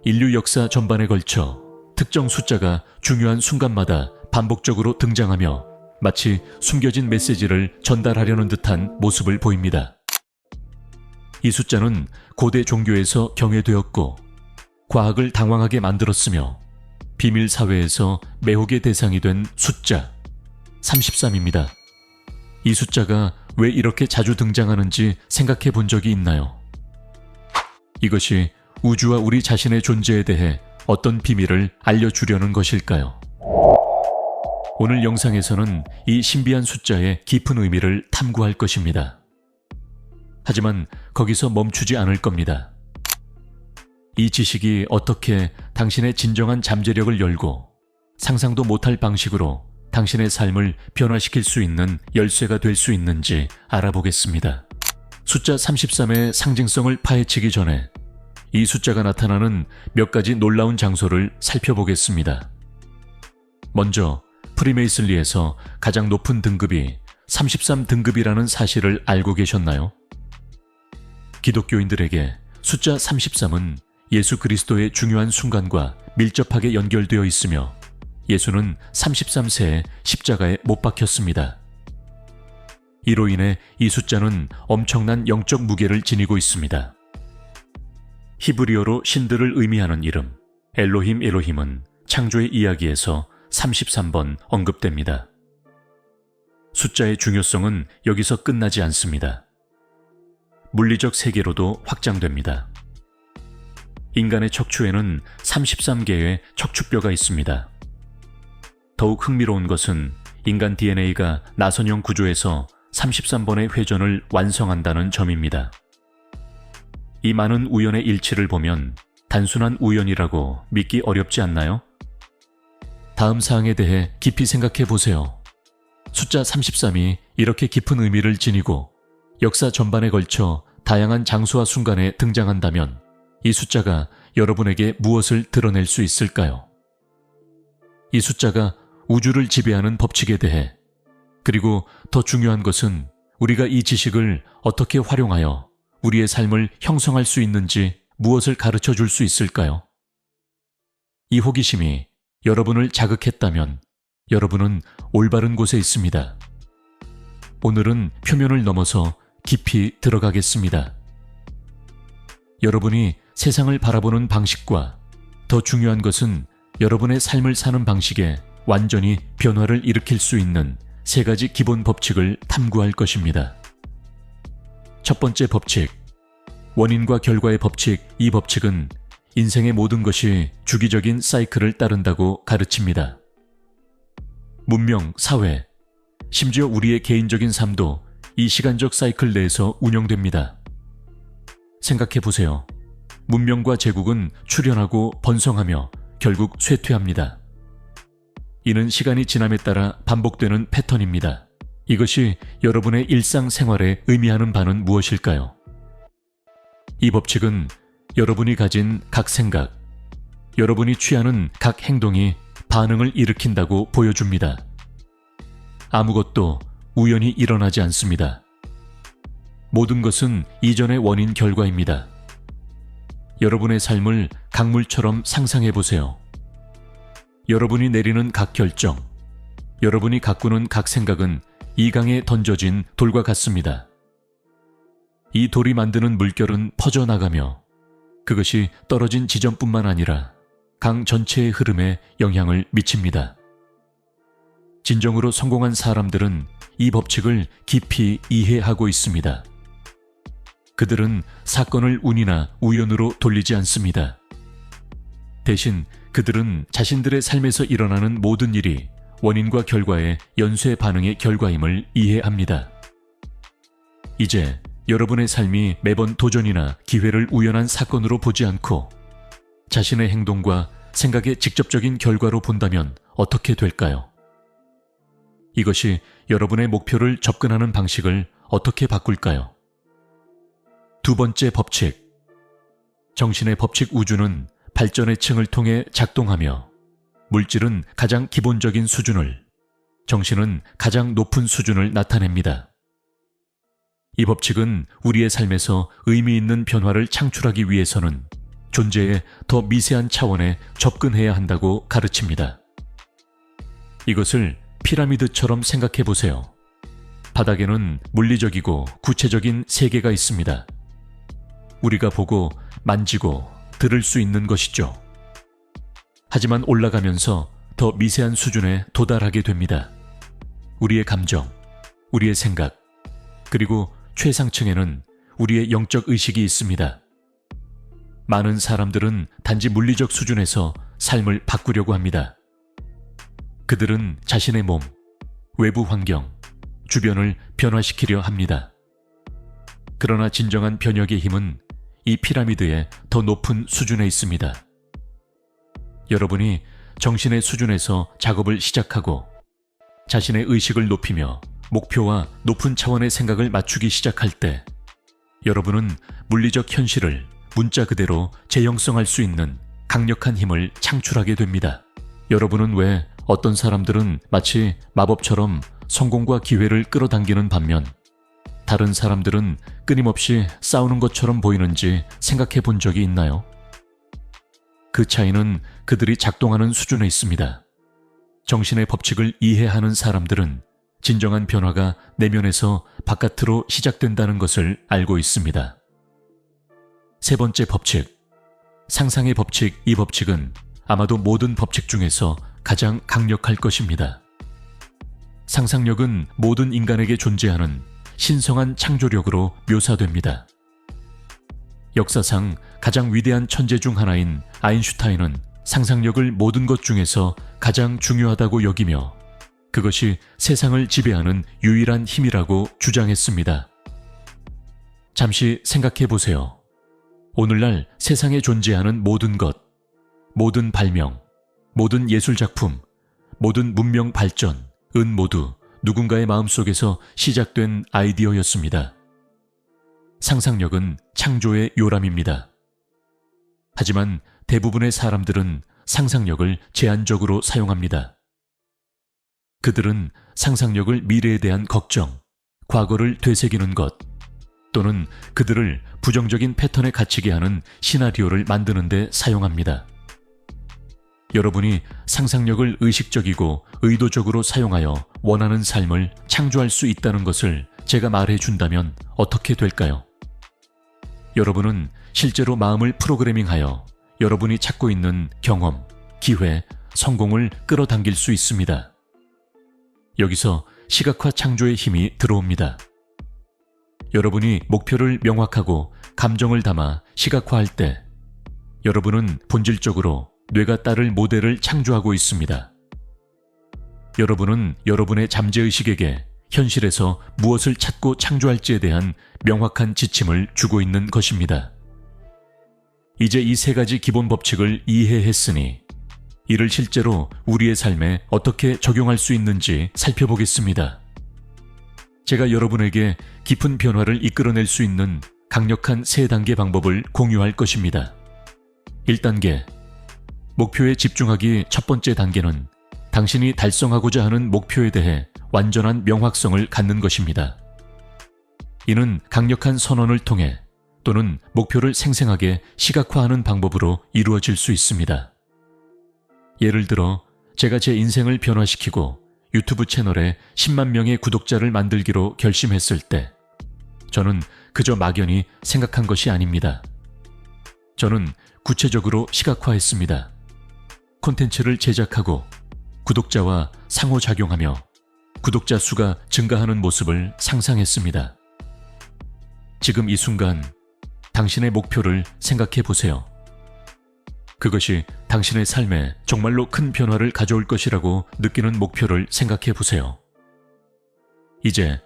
인류 역사 전반에 걸쳐 특정 숫자가 중요한 순간마다 반복적으로 등장하며 마치 숨겨진 메시지를 전달하려는 듯한 모습을 보입니다. 이 숫자는 고대 종교에서 경외되었고 과학을 당황하게 만들었으며 비밀 사회에서 매혹의 대상이 된 숫자 33입니다. 이 숫자가 왜 이렇게 자주 등장하는지 생각해 본 적이 있나요? 이것이 우주와 우리 자신의 존재에 대해 어떤 비밀을 알려주려는 것일까요? 오늘 영상에서는 이 신비한 숫자의 깊은 의미를 탐구할 것입니다. 하지만 거기서 멈추지 않을 겁니다. 이 지식이 어떻게 당신의 진정한 잠재력을 열고 상상도 못할 방식으로 당신의 삶을 변화시킬 수 있는 열쇠가 될 수 있는지 알아보겠습니다. 숫자 33의 상징성을 파헤치기 전에 이 숫자가 나타나는 몇 가지 놀라운 장소를 살펴보겠습니다. 먼저 프리메이슨리에서 가장 높은 등급이 33등급이라는 사실을 알고 계셨나요? 기독교인들에게 숫자 33은 예수 그리스도의 중요한 순간과 밀접하게 연결되어 있으며 예수는 33세에 십자가에 못 박혔습니다. 이로 인해 이 숫자는 엄청난 영적 무게를 지니고 있습니다. 히브리어로 신들을 의미하는 이름 엘로힘은 창조의 이야기에서 33번 언급됩니다. 숫자의 중요성은 여기서 끝나지 않습니다. 물리적 세계로도 확장됩니다. 인간의 척추에는 33개의 척추뼈가 있습니다. 더욱 흥미로운 것은 인간 DNA가 나선형 구조에서 33번의 회전을 완성한다는 점입니다. 이 많은 우연의 일치를 보면 단순한 우연이라고 믿기 어렵지 않나요? 다음 사항에 대해 깊이 생각해 보세요. 숫자 33이 이렇게 깊은 의미를 지니고 역사 전반에 걸쳐 다양한 장소와 순간에 등장한다면 이 숫자가 여러분에게 무엇을 드러낼 수 있을까요? 이 숫자가 우주를 지배하는 법칙에 대해, 그리고 더 중요한 것은 우리가 이 지식을 어떻게 활용하여 우리의 삶을 형성할 수 있는지 무엇을 가르쳐 줄 수 있을까요? 이 호기심이 여러분을 자극했다면 여러분은 올바른 곳에 있습니다. 오늘은 표면을 넘어서 깊이 들어가겠습니다. 여러분이 세상을 바라보는 방식과 더 중요한 것은 여러분의 삶을 사는 방식에 완전히 변화를 일으킬 수 있는 세 가지 기본 법칙을 탐구할 것입니다. 첫 번째 법칙, 원인과 결과의 법칙. 이 법칙은 인생의 모든 것이 주기적인 사이클을 따른다고 가르칩니다. 문명, 사회, 심지어 우리의 개인적인 삶도 이 시간적 사이클 내에서 운영됩니다. 생각해 보세요. 문명과 제국은 출현하고 번성하며 결국 쇠퇴합니다. 이는 시간이 지남에 따라 반복되는 패턴입니다. 이것이 여러분의 일상생활에 의미하는 바는 무엇일까요? 이 법칙은 여러분이 가진 각 생각, 여러분이 취하는 각 행동이 반응을 일으킨다고 보여줍니다. 아무것도 우연히 일어나지 않습니다. 모든 것은 이전의 원인 결과입니다. 여러분의 삶을 강물처럼 상상해 보세요. 여러분이 내리는 각 결정, 여러분이 가꾸는 각 생각은 이 강에 던져진 돌과 같습니다. 이 돌이 만드는 물결은 퍼져나가며 그것이 떨어진 지점뿐만 아니라 강 전체의 흐름에 영향을 미칩니다. 진정으로 성공한 사람들은 이 법칙을 깊이 이해하고 있습니다. 그들은 사건을 운이나 우연으로 돌리지 않습니다. 대신 그들은 자신들의 삶에서 일어나는 모든 일이 원인과 결과의 연쇄 반응의 결과임을 이해합니다. 이제 여러분의 삶이 매번 도전이나 기회를 우연한 사건으로 보지 않고 자신의 행동과 생각의 직접적인 결과로 본다면 어떻게 될까요? 이것이 여러분의 목표를 접근하는 방식을 어떻게 바꿀까요? 두 번째 법칙. 정신의 법칙. 우주는 발전의 층을 통해 작동하며 물질은 가장 기본적인 수준을, 정신은 가장 높은 수준을 나타냅니다. 이 법칙은 우리의 삶에서 의미 있는 변화를 창출하기 위해서는 존재의 더 미세한 차원에 접근해야 한다고 가르칩니다. 이것을 피라미드처럼 생각해 보세요. 바닥에는 물리적이고 구체적인 세계가 있습니다. 우리가 보고 만지고 들을 수 있는 것이죠. 하지만 올라가면서 더 미세한 수준에 도달하게 됩니다. 우리의 감정, 우리의 생각, 그리고 최상층에는 우리의 영적 의식이 있습니다. 많은 사람들은 단지 물리적 수준에서 삶을 바꾸려고 합니다. 그들은 자신의 몸, 외부 환경, 주변을 변화시키려 합니다. 그러나 진정한 변혁의 힘은 이 피라미드의 더 높은 수준에 있습니다. 여러분이 정신의 수준에서 작업을 시작하고 자신의 의식을 높이며 목표와 높은 차원의 생각을 맞추기 시작할 때 여러분은 물리적 현실을 문자 그대로 재형성할 수 있는 강력한 힘을 창출하게 됩니다. 여러분은 왜 어떤 사람들은 마치 마법처럼 성공과 기회를 끌어당기는 반면 다른 사람들은 끊임없이 싸우는 것처럼 보이는지 생각해 본 적이 있나요? 그 차이는 그들이 작동하는 수준에 있습니다. 정신의 법칙을 이해하는 사람들은 진정한 변화가 내면에서 바깥으로 시작된다는 것을 알고 있습니다. 세 번째 법칙, 상상의 법칙. 이 법칙은 아마도 모든 법칙 중에서 가장 강력할 것입니다. 상상력은 모든 인간에게 존재하는 신성한 창조력으로 묘사됩니다. 역사상 가장 위대한 천재 중 하나인 아인슈타인은 상상력을 모든 것 중에서 가장 중요하다고 여기며 그것이 세상을 지배하는 유일한 힘이라고 주장했습니다. 잠시 생각해 보세요. 오늘날 세상에 존재하는 모든 것, 모든 발명, 모든 예술작품, 모든 문명 발전은 모두 누군가의 마음속에서 시작된 아이디어였습니다. 상상력은 창조의 요람입니다. 하지만 대부분의 사람들은 상상력을 제한적으로 사용합니다. 그들은 상상력을 미래에 대한 걱정, 과거를 되새기는 것, 또는 그들을 부정적인 패턴에 갇히게 하는 시나리오를 만드는 데 사용합니다. 여러분이 상상력을 의식적이고 의도적으로 사용하여 원하는 삶을 창조할 수 있다는 것을 제가 말해 준다면 어떻게 될까요? 여러분은 실제로 마음을 프로그래밍하여 여러분이 찾고 있는 경험, 기회, 성공을 끌어당길 수 있습니다. 여기서 시각화 창조의 힘이 들어옵니다. 여러분이 목표를 명확하고 감정을 담아 시각화할 때 여러분은 본질적으로 뇌가 따를 모델을 창조하고 있습니다. 여러분은 여러분의 잠재의식에게 현실에서 무엇을 찾고 창조할지에 대한 명확한 지침을 주고 있는 것입니다. 이제 이 세 가지 기본 법칙을 이해했으니 이를 실제로 우리의 삶에 어떻게 적용할 수 있는지 살펴보겠습니다. 제가 여러분에게 깊은 변화를 이끌어낼 수 있는 강력한 3단계 방법을 공유할 것입니다. 1단계, 목표에 집중하기. 첫 번째 단계는 당신이 달성하고자 하는 목표에 대해 완전한 명확성을 갖는 것입니다. 이는 강력한 선언을 통해 또는 목표를 생생하게 시각화하는 방법으로 이루어질 수 있습니다. 예를 들어 제가 제 인생을 변화시키고 유튜브 채널에 10만 명의 구독자를 만들기로 결심했을 때 저는 그저 막연히 생각한 것이 아닙니다. 저는 구체적으로 시각화했습니다. 콘텐츠를 제작하고 구독자와 상호작용하며 구독자 수가 증가하는 모습을 상상했습니다. 지금 이 순간 당신의 목표를 생각해 보세요. 그것이 당신의 삶에 정말로 큰 변화를 가져올 것이라고 느끼는 목표를 생각해 보세요. 이제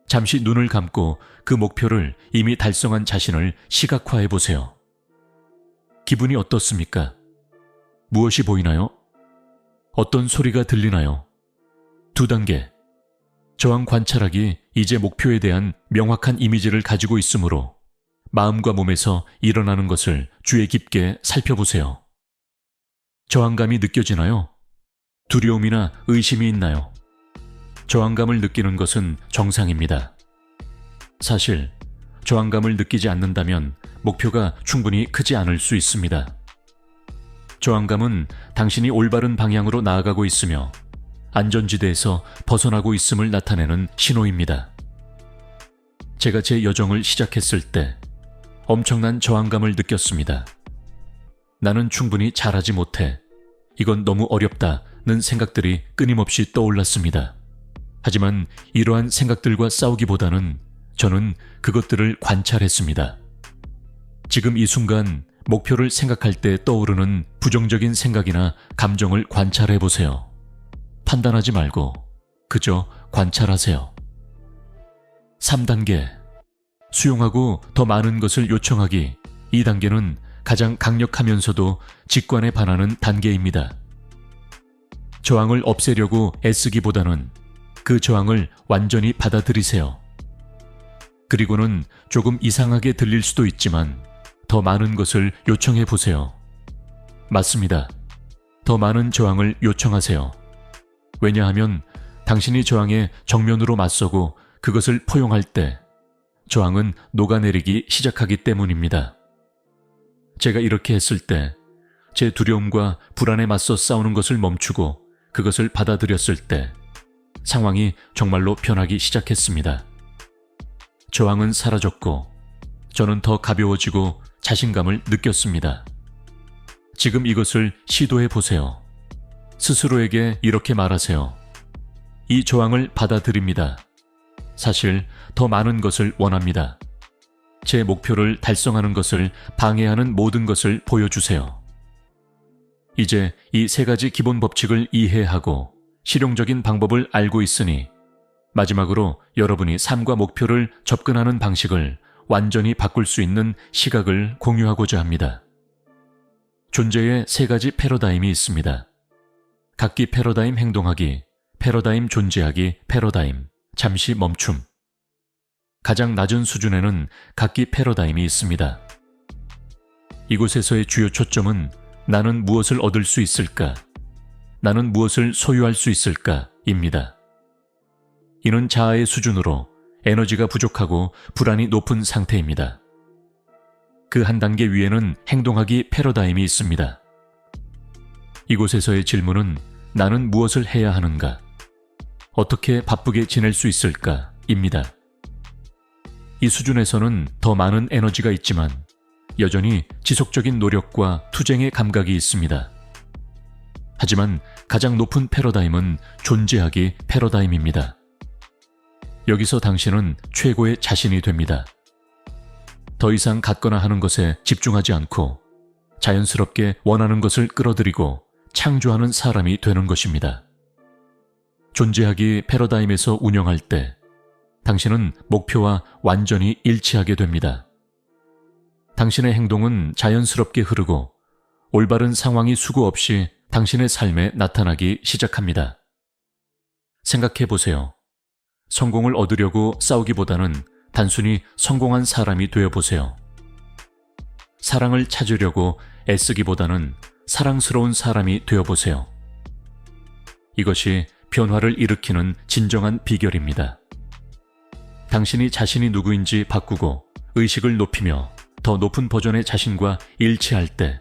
잠시 눈을 감고 그 목표를 이미 달성한 자신을 시각화해 보세요. 기분이 어떻습니까? 무엇이 보이나요? 어떤 소리가 들리나요? 2단계, 저항 관찰하기. 이제 목표에 대한 명확한 이미지를 가지고 있으므로 마음과 몸에서 일어나는 것을 주의 깊게 살펴보세요. 저항감이 느껴지나요? 두려움이나 의심이 있나요? 저항감을 느끼는 것은 정상입니다. 사실 저항감을 느끼지 않는다면 목표가 충분히 크지 않을 수 있습니다. 저항감은 당신이 올바른 방향으로 나아가고 있으며 안전지대에서 벗어나고 있음을 나타내는 신호입니다. 제가 제 여정을 시작했을 때 엄청난 저항감을 느꼈습니다. 나는 충분히 잘하지 못해. 이건 너무 어렵다는 생각들이 끊임없이 떠올랐습니다. 하지만 이러한 생각들과 싸우기보다는 저는 그것들을 관찰했습니다. 지금 이 순간 목표를 생각할 때 떠오르는 부정적인 생각이나 감정을 관찰해 보세요. 판단하지 말고 그저 관찰하세요. 3단계. 수용하고 더 많은 것을 요청하기. 이 단계는 가장 강력하면서도 직관에 반하는 단계입니다. 저항을 없애려고 애쓰기보다는 그 저항을 완전히 받아들이세요. 그리고는 조금 이상하게 들릴 수도 있지만 더 많은 것을 요청해 보세요. 맞습니다. 더 많은 저항을 요청하세요. 왜냐하면 당신이 저항에 정면으로 맞서고 그것을 포용할 때 저항은 녹아내리기 시작하기 때문입니다. 제가 이렇게 했을 때 제 두려움과 불안에 맞서 싸우는 것을 멈추고 그것을 받아들였을 때 상황이 정말로 변하기 시작했습니다. 저항은 사라졌고 저는 더 가벼워지고 자신감을 느꼈습니다. 지금 이것을 시도해 보세요. 스스로에게 이렇게 말하세요. 이 저항을 받아들입니다. 사실 더 많은 것을 원합니다. 제 목표를 달성하는 것을 방해하는 모든 것을 보여주세요. 이제 이 3가지 기본 법칙을 이해하고 실용적인 방법을 알고 있으니 마지막으로 여러분이 삶과 목표를 접근하는 방식을 완전히 바꿀 수 있는 시각을 공유하고자 합니다. 존재의 3가지 패러다임이 있습니다. 각기 패러다임 행동하기, 패러다임 존재하기, 패러다임 잠시 멈춤. 가장 낮은 수준에는 각기 패러다임이 있습니다. 이곳에서의 주요 초점은 나는 무엇을 얻을 수 있을까? 나는 무엇을 소유할 수 있을까? 입니다. 이는 자아의 수준으로 에너지가 부족하고 불안이 높은 상태입니다. 그 한 단계 위에는 행동하기 패러다임이 있습니다. 이곳에서의 질문은 나는 무엇을 해야 하는가? 어떻게 바쁘게 지낼 수 있을까? 입니다. 이 수준에서는 더 많은 에너지가 있지만 여전히 지속적인 노력과 투쟁의 감각이 있습니다. 하지만 가장 높은 패러다임은 존재하기 패러다임입니다. 여기서 당신은 최고의 자신이 됩니다. 더 이상 갖거나 하는 것에 집중하지 않고 자연스럽게 원하는 것을 끌어들이고 창조하는 사람이 되는 것입니다. 존재하기 패러다임에서 운영할 때 당신은 목표와 완전히 일치하게 됩니다. 당신의 행동은 자연스럽게 흐르고 올바른 상황이 수고 없이 당신의 삶에 나타나기 시작합니다. 생각해 보세요. 성공을 얻으려고 싸우기보다는 단순히 성공한 사람이 되어 보세요. 사랑을 찾으려고 애쓰기보다는 사랑스러운 사람이 되어 보세요. 이것이 변화를 일으키는 진정한 비결입니다. 당신이 자신이 누구인지 바꾸고 의식을 높이며 더 높은 버전의 자신과 일치할 때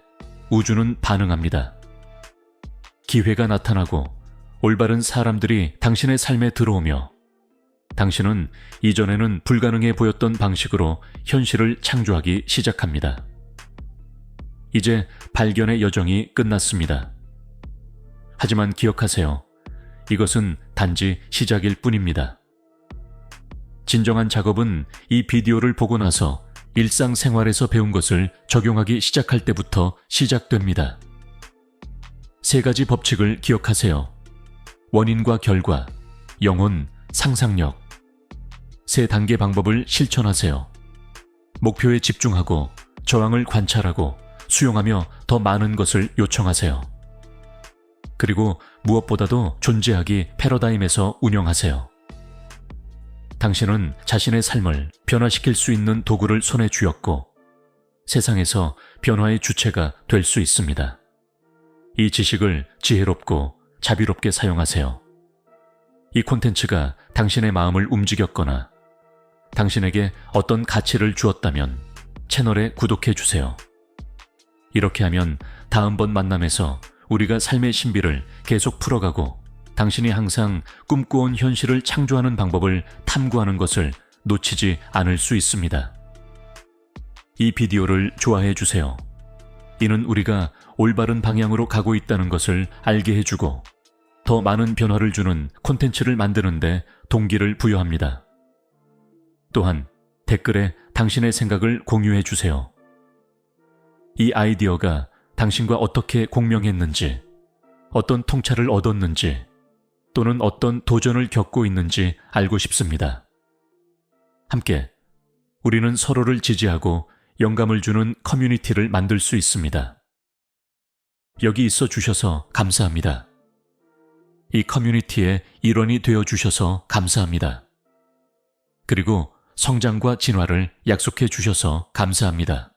우주는 반응합니다. 기회가 나타나고 올바른 사람들이 당신의 삶에 들어오며 당신은 이전에는 불가능해 보였던 방식으로 현실을 창조하기 시작합니다. 이제 발견의 여정이 끝났습니다. 하지만 기억하세요. 이것은 단지 시작일 뿐입니다. 진정한 작업은 이 비디오를 보고 나서 일상생활에서 배운 것을 적용하기 시작할 때부터 시작됩니다. 3가지 법칙을 기억하세요. 원인과 결과, 영혼, 상상력. 3단계 방법을 실천하세요. 목표에 집중하고 저항을 관찰하고 수용하며 더 많은 것을 요청하세요. 그리고 무엇보다도 존재하기 패러다임에서 운영하세요. 당신은 자신의 삶을 변화시킬 수 있는 도구를 손에 쥐었고 세상에서 변화의 주체가 될 수 있습니다. 이 지식을 지혜롭고 자비롭게 사용하세요. 이 콘텐츠가 당신의 마음을 움직였거나 당신에게 어떤 가치를 주었다면 채널에 구독해 주세요. 이렇게 하면 다음번 만남에서 우리가 삶의 신비를 계속 풀어가고 당신이 항상 꿈꿔온 현실을 창조하는 방법을 탐구하는 것을 놓치지 않을 수 있습니다. 이 비디오를 좋아해 주세요. 이는 우리가 올바른 방향으로 가고 있다는 것을 알게 해주고 더 많은 변화를 주는 콘텐츠를 만드는데 동기를 부여합니다. 또한 댓글에 당신의 생각을 공유해 주세요. 이 아이디어가 당신과 어떻게 공명했는지, 어떤 통찰을 얻었는지, 또는 어떤 도전을 겪고 있는지 알고 싶습니다. 함께 우리는 서로를 지지하고 영감을 주는 커뮤니티를 만들 수 있습니다. 여기 있어 주셔서 감사합니다. 이 커뮤니티의 일원이 되어 주셔서 감사합니다. 그리고 성장과 진화를 약속해 주셔서 감사합니다.